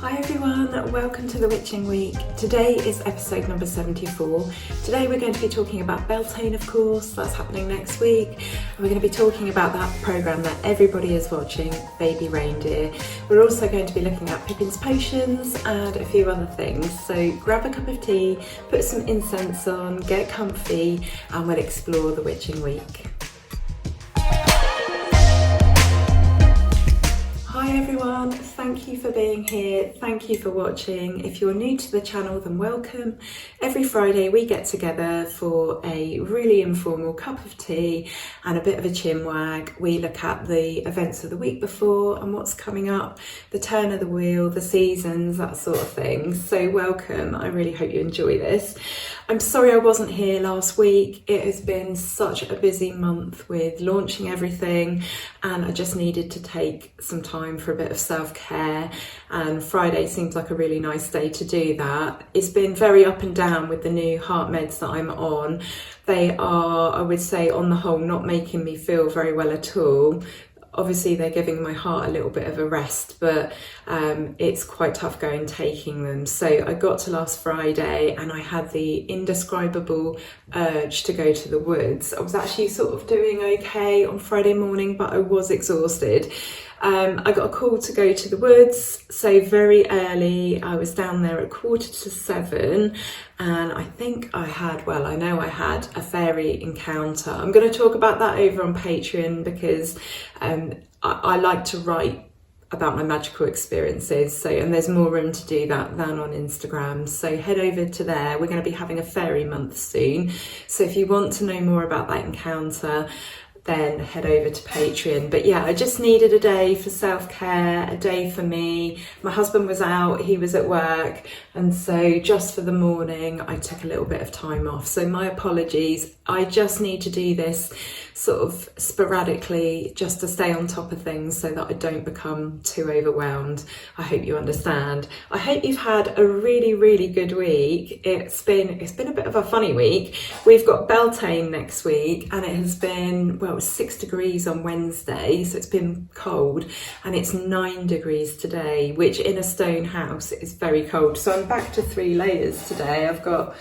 Hi everyone, welcome to the Witching Week. Today is episode number 74. Today we're going to be talking about Beltane, of course, that's happening next week. And we're going to be talking about that programme that everybody is watching, Baby Reindeer. We're also going to be looking at Pippin's Potions and a few other things. So grab a cup of tea, put some incense on, get comfy, and we'll explore the Witching Week. Hi everyone, thank you for being here, thank you for watching. If you're new to the channel, then welcome. Every Friday we get together for a really informal cup of tea and a bit of a chinwag. We look at the events of the week before and what's coming up, the turn of the wheel, the seasons, that sort of thing. So welcome, I really hope you enjoy this. I'm sorry I wasn't here last week. It has been such a busy month with launching everything and I just needed to take some time for a bit of self-care, and Friday seems like a really nice day to do that. It's been very up and down with the new heart meds that I'm on. They are, I would say, on the whole, not making me feel very well at all. Obviously they're giving my heart a little bit of a rest, but it's quite tough going taking them. So I got to last Friday and I had the indescribable urge to go to the woods. I was actually sort of doing okay on Friday morning, but I was exhausted. I got a call to go to the woods, so very early. I was down there at 6:45 and I think I know I had a fairy encounter. I'm going to talk about that over on Patreon because I like to write about my magical experiences, and there's more room to do that than on Instagram, so head over to there. We're going to be having a fairy month soon, so if you want to know more about that encounter, then head over to Patreon. But yeah, I just needed a day for self-care, a day for me. My husband was out, he was at work, and so just for the morning I took a little bit of time off. So my apologies, I just need to do this sort of sporadically just to stay on top of things so that I don't become too overwhelmed. I hope you understand. I hope you've had a really good week. It's been a bit of a funny week. We've got Beltane next week and it has been, well, it was 6 degrees on Wednesday, so it's been cold, and it's 9 degrees today, which in a stone house is very cold. So I'm back to 3 layers today. I've got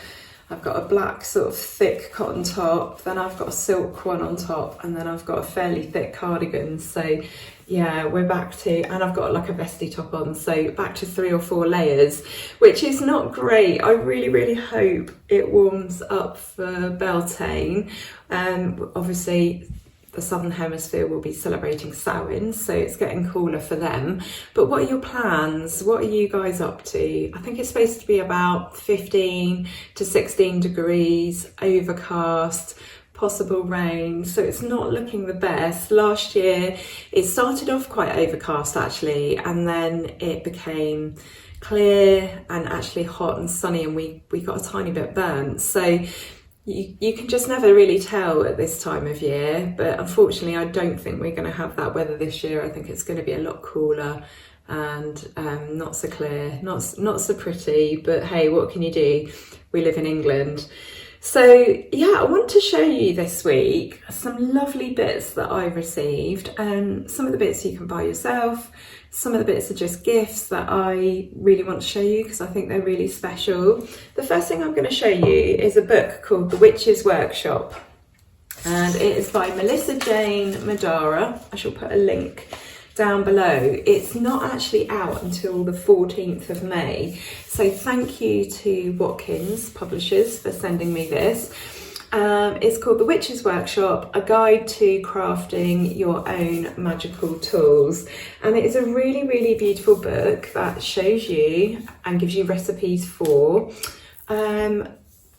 a black sort of thick cotton top, then I've got a silk one on top, and then I've got a fairly thick cardigan. So yeah, we're back to, and I've got like a vesty top on, so back to 3 or 4 layers, which is not great. I really hope it warms up for Beltane. Obviously the Southern Hemisphere will be celebrating Samhain, so it's getting cooler for them. But what are your plans? What are you guys up to? I think it's supposed to be about 15 to 16 degrees, overcast, possible rain, so it's not looking the best. Last year it started off quite overcast actually, and then it became clear and actually hot and sunny, and we got a tiny bit burnt. So you can just never really tell at this time of year, but unfortunately I don't think we're going to have that weather this year. I think it's going to be a lot cooler and not so clear, not so pretty, but hey, what can you do? We live in England. So yeah, I want to show you this week some lovely bits that I received, and some of the bits you can buy yourself. Some of the bits are just gifts that I really want to show you because I think they're really special. The first thing I'm going to show you is a book called The Witch's Workshop, and it is by Melissa Jane Madara. I shall put a link down below. It's not actually out until the 14th of May, so thank you to Watkins Publishers for sending me this. It's called The Witch's Workshop, a guide to crafting your own magical tools. And it is a really beautiful book that shows you and gives you recipes for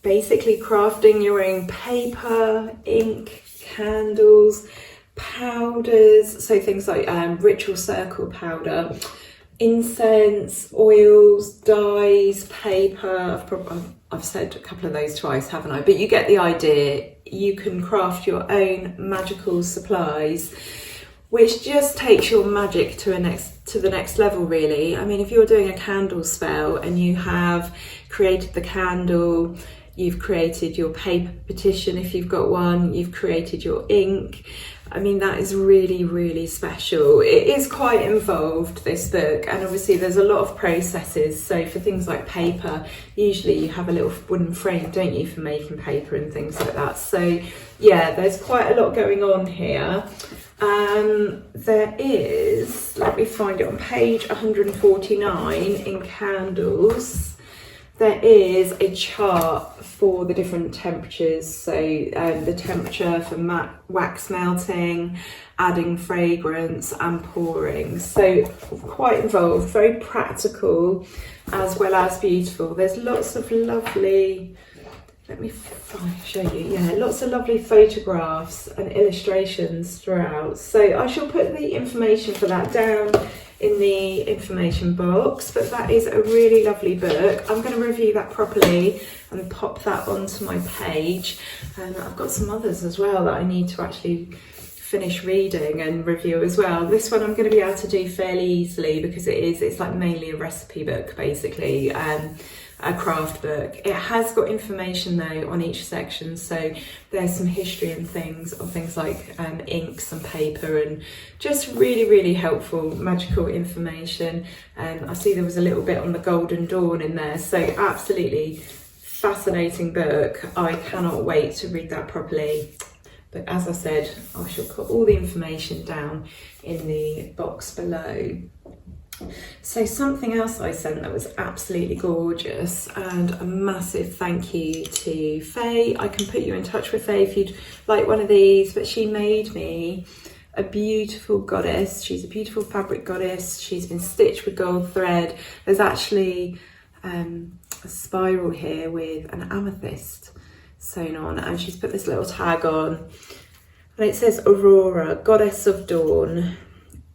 basically crafting your own paper, ink, candles, powders, so things like ritual circle powder, incense, oils, dyes, paper. I've said a couple of those twice, haven't I? But you get the idea. You can craft your own magical supplies, which just takes your magic to the next level, really. I mean, if you're doing a candle spell and you have created the candle, you've created your paper petition if you've got one, you've created your ink, I mean, that is really, really special. It is quite involved, this book, and obviously there's a lot of processes. So for things like paper, usually you have a little wooden frame, don't you, for making paper and things like that. So yeah, there's quite a lot going on here. There is, let me find it on page 149 in Candles. There is a chart for the different temperatures, so the temperature for wax melting, adding fragrance and pouring. So quite involved, very practical as well as beautiful. There's lots of lovely, let me show you, yeah, lots of lovely photographs and illustrations throughout. So I shall put the information for that down in the information box, but that is a really lovely book. I'm going to review that properly and pop that onto my page, and I've got some others as well that I need to actually finish reading and review as well. This one I'm going to be able to do fairly easily because it's like mainly a recipe book, basically, a craft book. It has got information though on each section, so there's some history and things of things like inks and paper, and just really, really helpful magical information. I see there was a little bit on the Golden Dawn in there, so absolutely fascinating book. I cannot wait to read that properly. But as I said, I shall put all the information down in the box below. So something else I sent that was absolutely gorgeous, and a massive thank you to Faye. I can put you in touch with Faye if you'd like one of these, but she made me a beautiful goddess. She's a beautiful fabric goddess. She's been stitched with gold thread. There's actually a spiral here with an amethyst sewn on, and she's put this little tag on, and it says Aurora, goddess of dawn.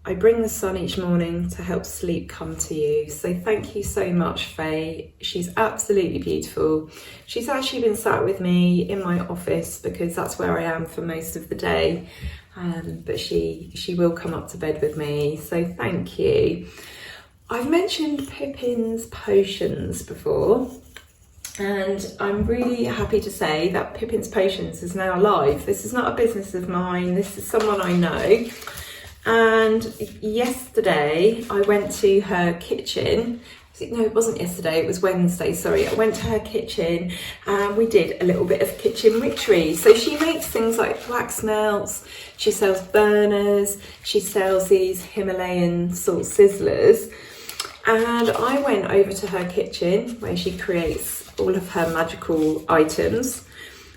I bring the sun each morning to help sleep come to you. So thank you so much, Faye. She's absolutely beautiful. She's actually been sat with me in my office because that's where I am for most of the day. But she will come up to bed with me. So thank you. I've mentioned Pippin's Potions before, and I'm really happy to say that Pippin's Potions is now live. This is not a business of mine. This is someone I know. And yesterday I went to her kitchen. No, it wasn't yesterday, it was Wednesday, sorry. I went to her kitchen and we did a little bit of kitchen witchery. So she makes things like wax melts, she sells burners, she sells these Himalayan salt sizzlers. And I went over to her kitchen where she creates all of her magical items.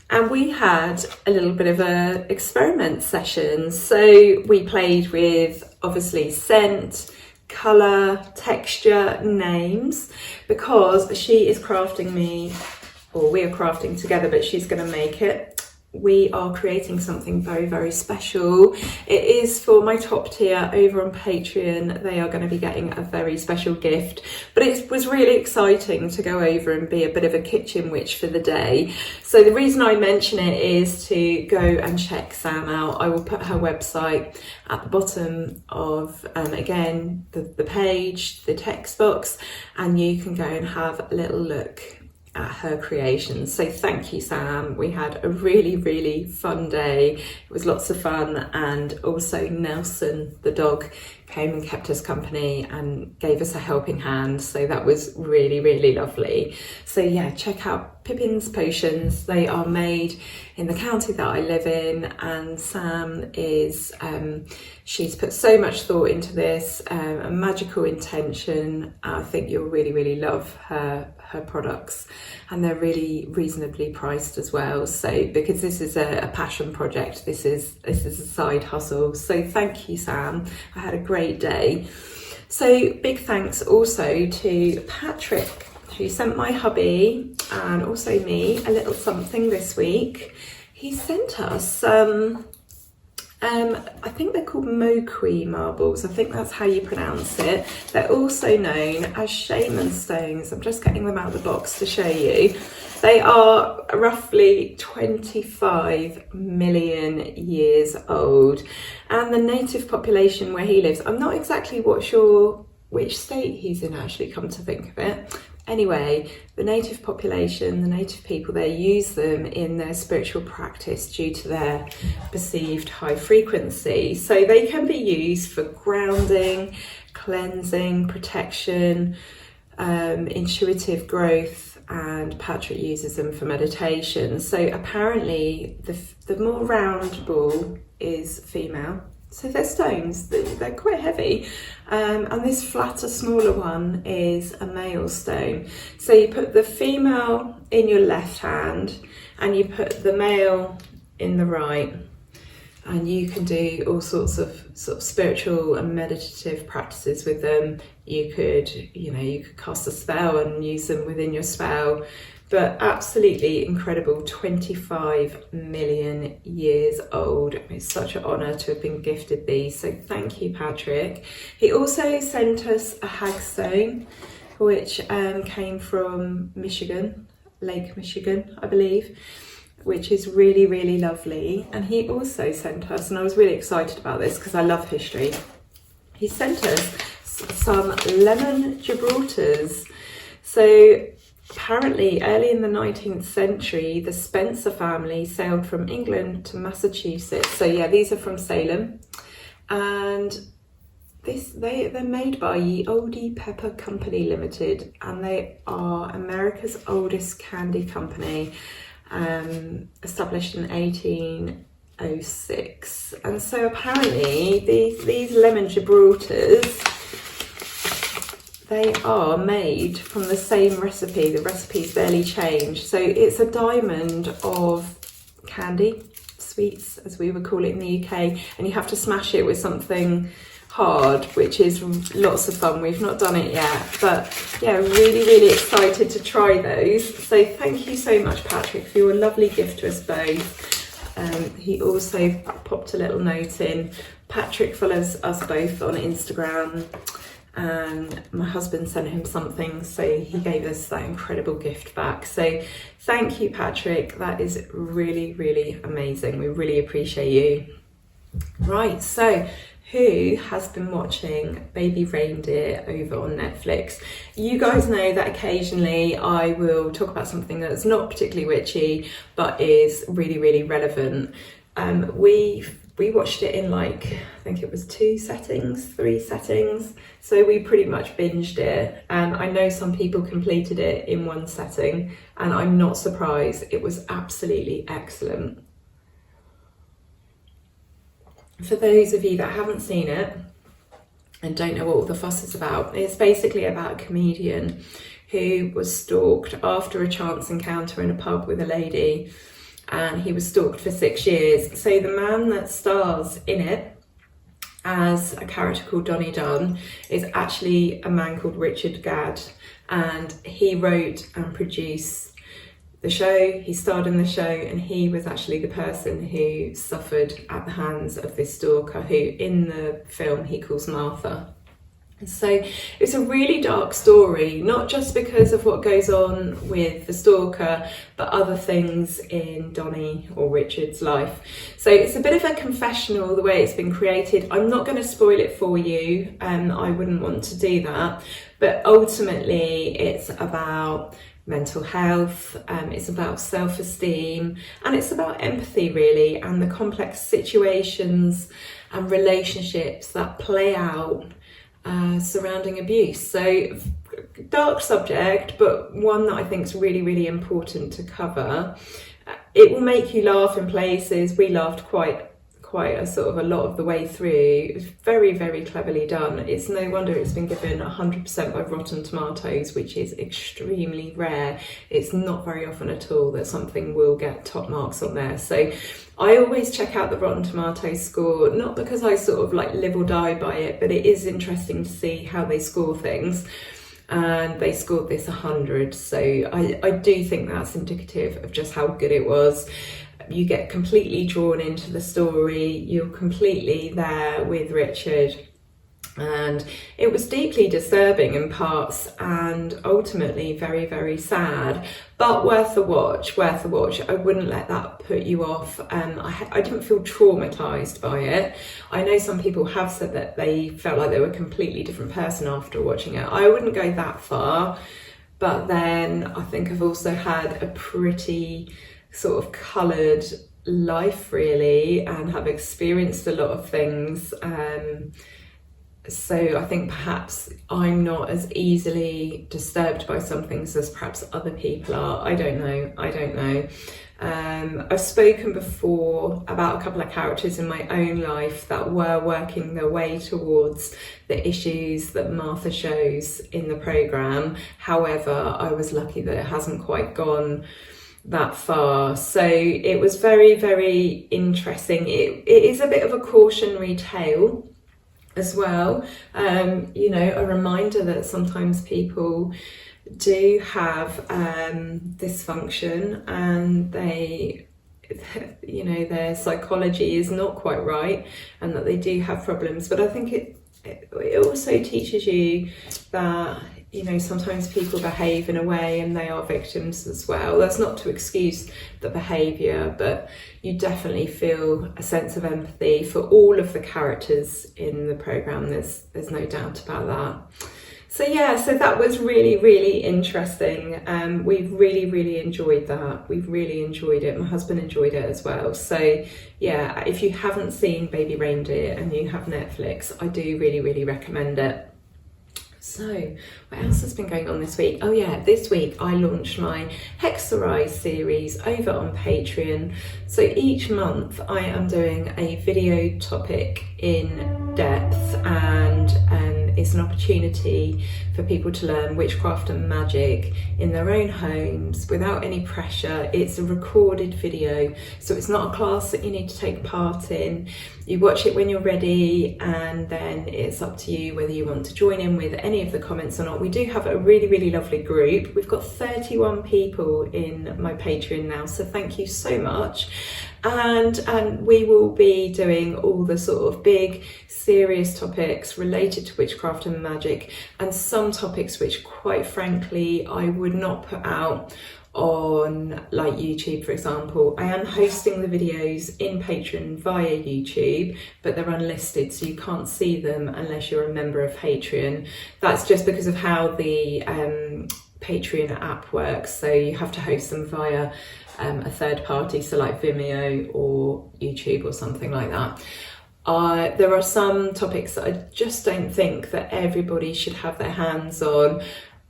And we had a little bit of a experiment session. So we played with obviously scent, colour, texture, names, because she is crafting me, or we are crafting together, but she's going to make it. We are creating something very, very special. It is for my top tier over on Patreon. They are going to be getting a very special gift, but it was really exciting to go over and be a bit of a kitchen witch for the day. So the reason I mention it is to go and check Sam out. I will put her website at the bottom of, again, the page, the text box, and you can go and have a little look at her creations. So thank you, Sam. We had a really, really fun day. It was lots of fun, and also Nelson, the dog, came and kept us company and gave us a helping hand. So that was really, really lovely. So yeah, check out Pippin's Potions. They are made in the county that I live in, and Sam is, she's put so much thought into this, a magical intention. I think you'll really, really love her products, and they're really reasonably priced as well. So because this is a passion project, this is a side hustle. So thank you, Sam. I had a great day. So big thanks also to Patrick, who sent my hubby and also me a little something this week. He sent us I think they're called Moqui marbles. I think that's how you pronounce it. They're also known as Shaman Stones. I'm just getting them out of the box to show you. They are roughly 25 million years old. And the native population where he lives, I'm not exactly sure which state he's in, actually, come to think of it. Anyway, the native population, the native people, they use them in their spiritual practice due to their perceived high frequency. So they can be used for grounding, cleansing, protection, intuitive growth, and Patrick uses them for meditation. So apparently the more round ball is female. So they're stones, they're quite heavy. And this flatter, smaller one is a male stone. So you put the female in your left hand and you put the male in the right. And you can do all sorts of spiritual and meditative practices with them. You could cast a spell and use them within your spell. But absolutely incredible, 25 million years old. It's such an honour to have been gifted these. So thank you, Patrick. He also sent us a hag stone, which came from Michigan, Lake Michigan, I believe, which is really, really lovely. And he also sent us, and I was really excited about this because I love history, he sent us some lemon Gibraltars. So apparently early in the 19th century, the Spencer family sailed from England to Massachusetts. So yeah, these are from Salem. And they're made by Ye Olde Pepper Company Limited, and they are America's oldest candy company, established in 1806. And so apparently these lemon Gibraltars, they are made from the same recipe. The recipe's barely changed. So it's a diamond of candy, sweets as we would call it in the UK, and you have to smash it with something hard, which is lots of fun. We've not done it yet, but yeah, really, really excited to try those. So thank you so much, Patrick, for your lovely gift to us both. He also popped a little note in. Patrick follows us both on Instagram, and my husband sent him something, so he gave us that incredible gift back. So thank you, Patrick. That is really, really amazing. We really appreciate you. Right, so who has been watching Baby Reindeer over on Netflix? You guys know that occasionally I will talk about something that's not particularly witchy, but is really, really relevant. We watched it in I think it was 3 settings. So we pretty much binged it. I know some people completed it in 1 setting, and I'm not surprised. It was absolutely excellent. For those of you that haven't seen it and don't know what all the fuss is about, it's basically about a comedian who was stalked after a chance encounter in a pub with a lady, and he was stalked for 6 years. So the man that stars in it as a character called Donnie Dunn is actually a man called Richard Gadd, and he wrote and produced the show. He starred in the show, and he was actually the person who suffered at the hands of this stalker, who in the film he calls Martha. So it's a really dark story, not just because of what goes on with the stalker, but other things in Donnie or Richard's life. So it's a bit of a confessional the way it's been created. I'm not going to spoil it for you, I wouldn't want to do that, but ultimately it's about mental health, it's about self-esteem, and it's about empathy really, and the complex situations and relationships that play out surrounding abuse. So dark subject, but one that I think is really, really important to cover. It will make you laugh in places. We laughed quite a lot of the way through. It was very, very cleverly done. It's no wonder it's been given 100% by Rotten Tomatoes, which is extremely rare. It's not very often at all that something will get top marks on there. So I always check out the Rotten Tomatoes score, not because I sort of live or die by it, but it is interesting to see how they score things. And they scored this 100. So I do think that's indicative of just how good it was. You get completely drawn into the story, you're completely there with Richard, and it was deeply disturbing in parts and ultimately very, very sad, but worth a watch. I wouldn't let that put you off. I didn't feel traumatized by it. I know some people have said that they felt like they were a completely different person after watching it. I wouldn't go that far, but then I think I've also had a pretty sort of coloured life really, and have experienced a lot of things. So I think perhaps I'm not as easily disturbed by some things as perhaps other people are. I don't know. I've spoken before about a couple of characters in my own life that were working their way towards the issues that Martha shows in the programme. However, I was lucky that it hasn't quite gone that far. So it was very, very interesting. It is a bit of a cautionary tale as well, you know, a reminder that sometimes people do have dysfunction, and they, you know, their psychology is not quite right, and that they do have problems. But I think it also teaches you that, you know, sometimes people behave in a way and they are victims as well. That's not to excuse the behaviour, but you definitely feel a sense of empathy for all of the characters in the programme. There's no doubt about that. So yeah, so that was really, really interesting. We've really, really enjoyed that. We've really enjoyed it. My husband enjoyed it as well. So yeah, if you haven't seen Baby Reindeer and you have Netflix, I do really, really recommend it. So what else has been going on this week? Oh yeah, this week I launched my Hexar Series over on Patreon. So each month I am doing a video topic in depth, and it's an opportunity for people to learn witchcraft and magic in their own homes without any pressure. It's a recorded video, so it's not a class that you need to take part in. You watch it when you're ready, and then it's up to you whether you want to join in with any of the comments or not. We do have a really, really lovely group. We've got 31 people in my Patreon now, so thank you so much. And we will be doing all the sort of big serious topics related to witchcraft and magic, and some topics which quite frankly I would not put out on like YouTube, for example. I am hosting the videos in Patreon via YouTube, but they're unlisted, so you can't see them unless you're a member of Patreon. That's just because of how the Patreon app works. So you have to host them via a third party, so like Vimeo or YouTube or something like that. There are some topics that I just don't think that everybody should have their hands on.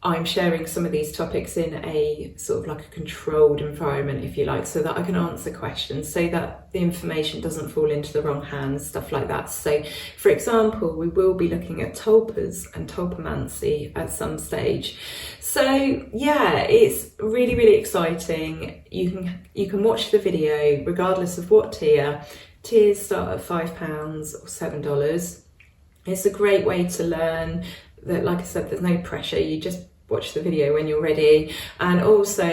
I'm sharing some of these topics in a sort of like a controlled environment, if you like, so that I can answer questions, so that the information doesn't fall into the wrong hands, stuff like that. So for example, we will be looking at tulpas and tulpamancy at some stage. So yeah, it's really, really exciting. You can watch the video regardless of what tier. Tiers start at £5 or $7. It's a great way to learn that, like I said, there's no pressure. You just watch the video when you're ready, and also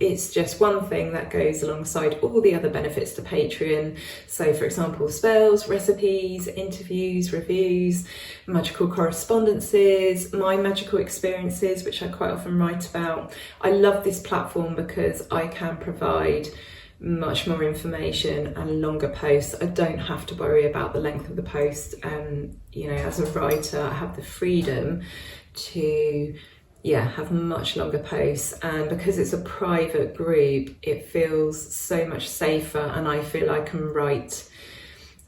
it's just one thing that goes alongside all the other benefits to Patreon. So for example, spells, recipes, interviews, reviews, magical correspondences, my magical experiences, which I quite often write about. I love this platform because I can provide much more information and longer posts. I don't have to worry about the length of the post. You know, as a writer, I have the freedom to have much longer posts, and because it's a private group, it feels so much safer, and I feel I can write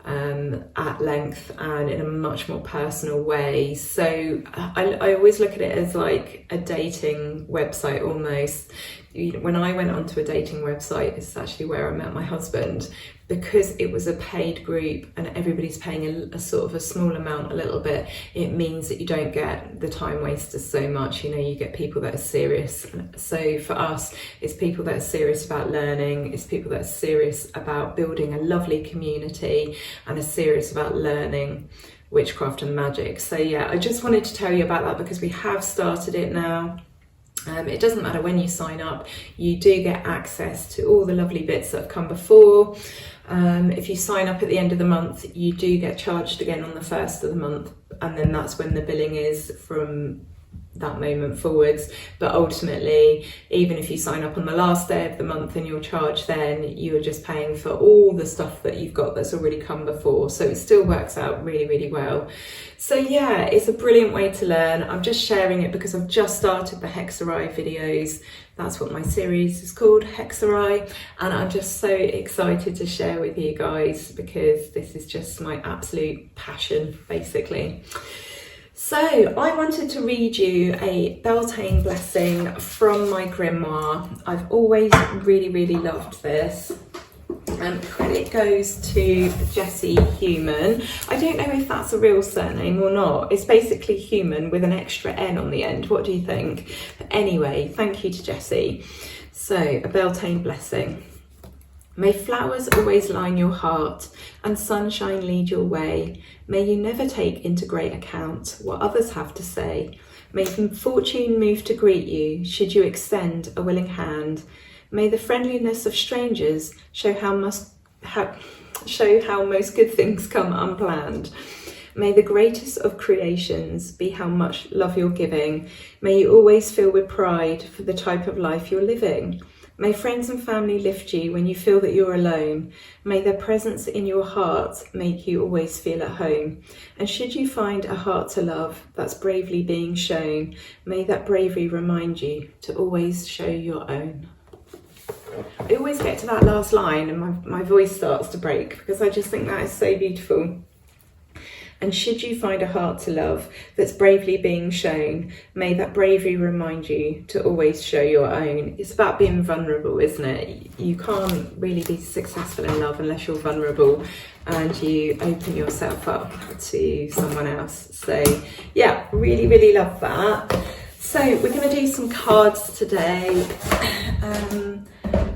at length and in a much more personal way. So I always look at it as like a dating website almost. When I went onto a dating website, it's actually where I met my husband, because it was a paid group and everybody's paying a sort of a small amount, a little bit. It means that you don't get the time wasters so much. You know, you get people that are serious. So for us, it's people that are serious about learning. It's people that are serious about building a lovely community and are serious about learning witchcraft and magic. So yeah, I just wanted to tell you about that because we have started it now. It doesn't matter when you sign up, you do get access to all the lovely bits that have come before. If you sign up at the end of the month, you do get charged again on the first of the month, and then that's when the billing is from that moment forwards. But ultimately, even if you sign up on the last day of the month and you're charged, then you're just paying for all the stuff that you've got that's already come before. So it still works out really, really well. So yeah, it's a brilliant way to learn. I'm just sharing it because I've just started the Hexar videos. That's what my series is called, Hexar, and I'm just so excited to share with you guys because this is just my absolute passion, basically. So I wanted to read you a Beltane blessing from my grimoire. I've always really, really loved this. Credit goes to Jessie Human. I don't know if that's a real surname or not. It's basically Human with an extra N on the end. What do you think? But anyway, thank you to Jessie. So, a Beltane blessing. May flowers always line your heart and sunshine lead your way. May you never take into great account what others have to say. May fortune move to greet you should you extend a willing hand. May the friendliness of strangers show how most good things come unplanned. May the greatest of creations be how much love you're giving. May you always feel with pride for the type of life you're living. May friends and family lift you when you feel that you're alone. May their presence in your heart make you always feel at home. And should you find a heart to love that's bravely being shown, may that bravery remind you to always show your own. I always get to that last line and my voice starts to break because I just think that is so beautiful. And should you find a heart to love that's bravely being shown, may that bravery remind you to always show your own. It's about being vulnerable, isn't it? You can't really be successful in love unless you're vulnerable and you open yourself up to someone else. So yeah, really, really love that. So we're going to do some cards today.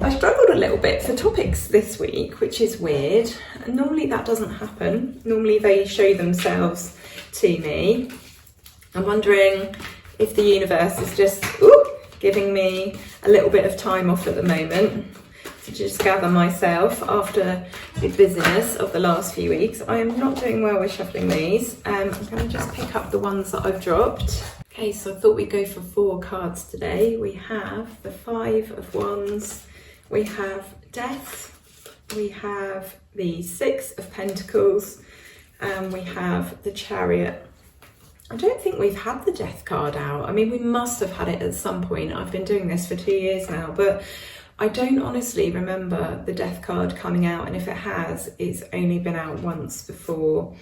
I struggled a little bit for topics this week, which is weird. Normally that doesn't happen. Normally they show themselves to me. I'm wondering if the universe is just giving me a little bit of time off at the moment to just gather myself after the busyness of the last few weeks. I am not doing well with shuffling these. I'm going to just pick up the ones that I've dropped. Okay, so I thought we'd go for 4 cards today. We have the 5 of Wands, we have Death, we have the 6 of Pentacles, and we have the Chariot. I don't think we've had the Death card out. I mean, we must have had it at some point. I've been doing this for 2 years now, but I don't honestly remember the Death card coming out, and if it has, it's only been out once before.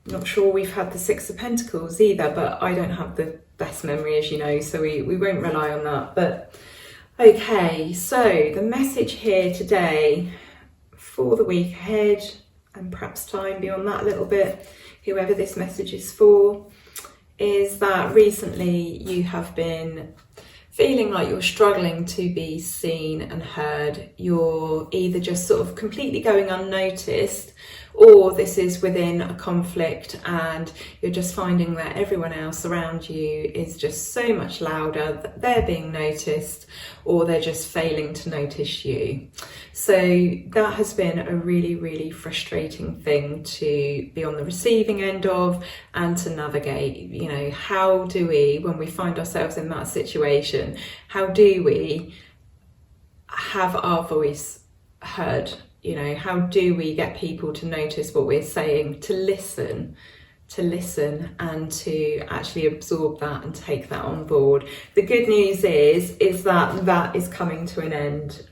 Not sure we've had the 6 of Pentacles either, but I don't have the best memory, as you know, so we won't rely on that. But okay, so the message here today for the week ahead, and perhaps time beyond that a little bit, whoever this message is for, is that recently you have been feeling like you're struggling to be seen and heard. You're either just sort of completely going unnoticed, or this is within a conflict and you're just finding that everyone else around you is just so much louder, that they're being noticed, or they're just failing to notice you. So that has been a really, really frustrating thing to be on the receiving end of and to navigate. You know, how do we, when we find ourselves in that situation, how do we have our voice heard? You know, how do we get people to notice what we're saying, to listen and to actually absorb that and take that on board? The good news is that that is coming to an end.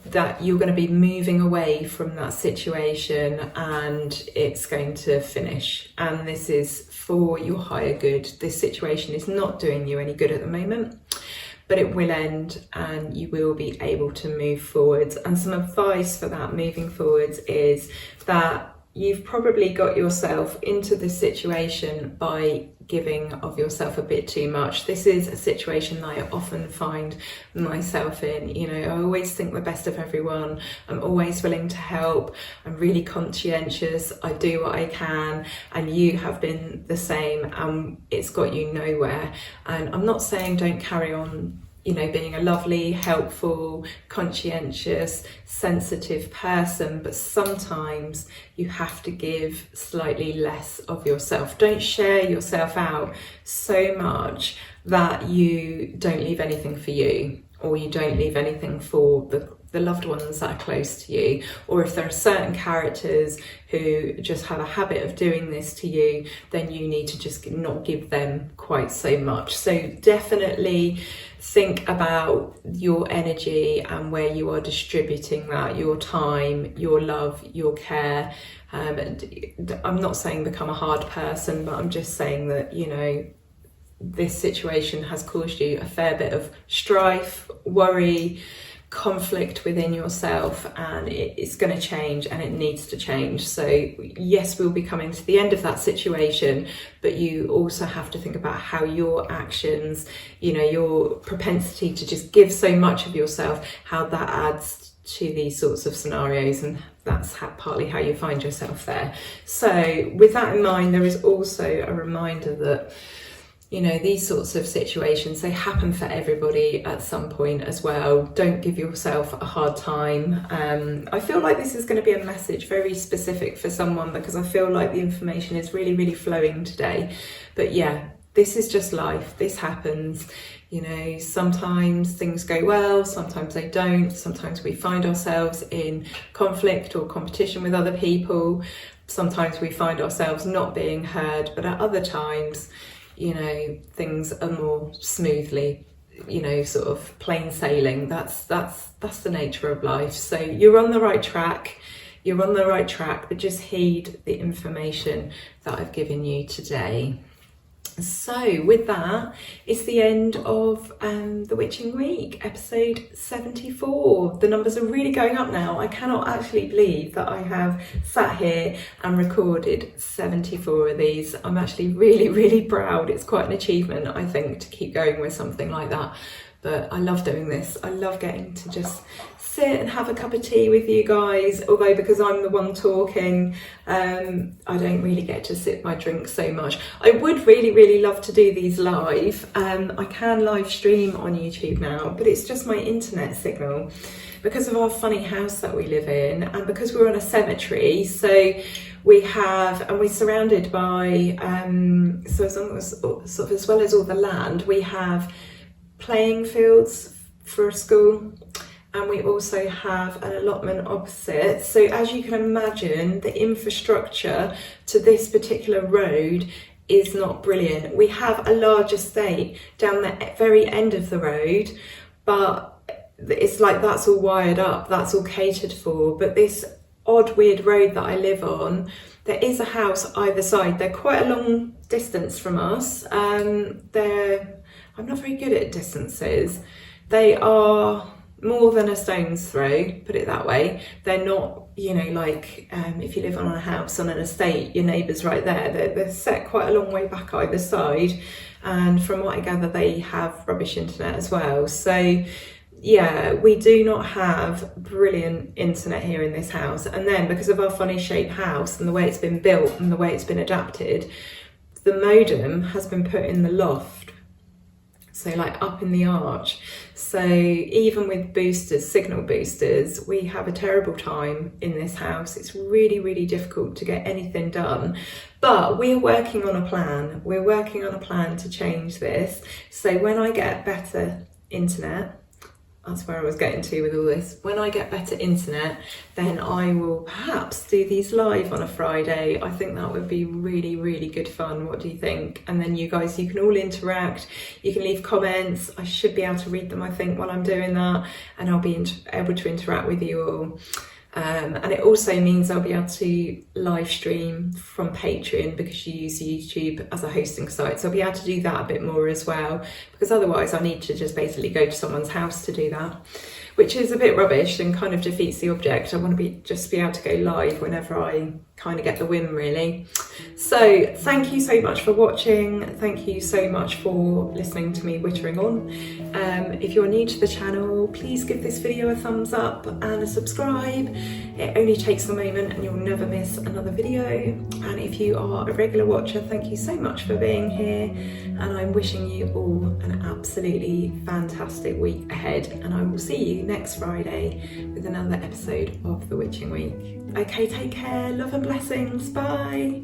That you're going to be moving away from that situation and it's going to finish. And this is for your higher good. This situation is not doing you any good at the moment, but it will end and you will be able to move forwards. And some advice for that moving forwards is that you've probably got yourself into this situation by giving of yourself a bit too much. This is a situation that I often find myself in. You know, I always think the best of everyone. I'm always willing to help. I'm really conscientious. I do what I can, and you have been the same, and it's got you nowhere. And I'm not saying don't carry on you know, being a lovely, helpful, conscientious, sensitive person, but sometimes you have to give slightly less of yourself. Don't share yourself out so much that you don't leave anything for you, or you don't leave anything for the loved ones that are close to you. Or if there are certain characters who just have a habit of doing this to you, then you need to just not give them quite so much. So definitely think about your energy and where you are distributing that, your time, your love, your care. I'm not saying become a hard person, but I'm just saying that, you know, this situation has caused you a fair bit of strife, worry, conflict within yourself, and it's going to change, and it needs to change. So yes, we'll be coming to the end of that situation, but you also have to think about how your actions, you know, your propensity to just give so much of yourself, how that adds to these sorts of scenarios, and that's partly how you find yourself there. So with that in mind, there is also a reminder that, you know, these sorts of situations, they happen for everybody at some point as well. Don't give yourself a hard time. I feel like this is going to be a message very specific for someone, because I feel like the information is really, really flowing today. But yeah, this is just life. This happens. You know, sometimes things go well, sometimes they don't. Sometimes we find ourselves in conflict or competition with other people. Sometimes we find ourselves not being heard, but at other times, you know, things are more smoothly, you know, sort of plain sailing. That's the nature of life. So you're on the right track. You're on the right track, but just heed the information that I've given you today. So with that, it's the end of the Witching Week, episode 74. The numbers are really going up now. I cannot actually believe that I have sat here and recorded 74 of these. I'm actually really, really proud. It's quite an achievement, I think, to keep going with something like that. But I love doing this. I love getting to just sit and have a cup of tea with you guys, although because I'm the one talking, I don't really get to sip my drink so much. I would really, really love to do these live. I can live stream on YouTube now, but it's just my internet signal because of our funny house that we live in, and because we're on a cemetery. So we have, and we're surrounded by, so as long as, sort of as well as all the land, we have playing fields for a school, and we also have an allotment opposite. So as you can imagine, the infrastructure to this particular road is not brilliant. We have a large estate down the very end of the road, but it's like that's all wired up, that's all catered for. But this odd, weird road that I live on, there is a house either side. They're quite a long distance from us. I'm not very good at distances. They are more than a stone's throw, put it that way. They're not, you know, like if you live on a house on an estate, your neighbour's right there. They're set quite a long way back either side. And from what I gather, they have rubbish internet as well. So yeah, we do not have brilliant internet here in this house. And then because of our funny shaped house and the way it's been built and the way it's been adapted, the modem has been put in the loft. So like up in the arch. So even with boosters, signal boosters, we have a terrible time in this house. It's really, really difficult to get anything done. But we're working on a plan. We're working on a plan to change this. So when I get better internet, that's where I was getting to with all this. When I get better internet, then I will perhaps do these live on a Friday. I think that would be really, really good fun. What do you think? And then you guys, you can all interact. You can leave comments. I should be able to read them, I think, while I'm doing that. And I'll be able to interact with you all. And it also means I'll be able to live stream from Patreon, because you use YouTube as a hosting site. So I'll be able to do that a bit more as well, because otherwise I need to just basically go to someone's house to do that, which is a bit rubbish and kind of defeats the object. I want to just be able to go live whenever I kind of get the whim, really. So thank you so much for watching. Thank you so much for listening to me wittering on. If you're new to the channel, please give this video a thumbs up and a subscribe. It only takes a moment and you'll never miss another video. And if you are a regular watcher, thank you so much for being here, and I'm wishing you all an absolutely fantastic week ahead, and I will see you next Friday with another episode of The Witching Week. Okay, take care, love and blessings, bye.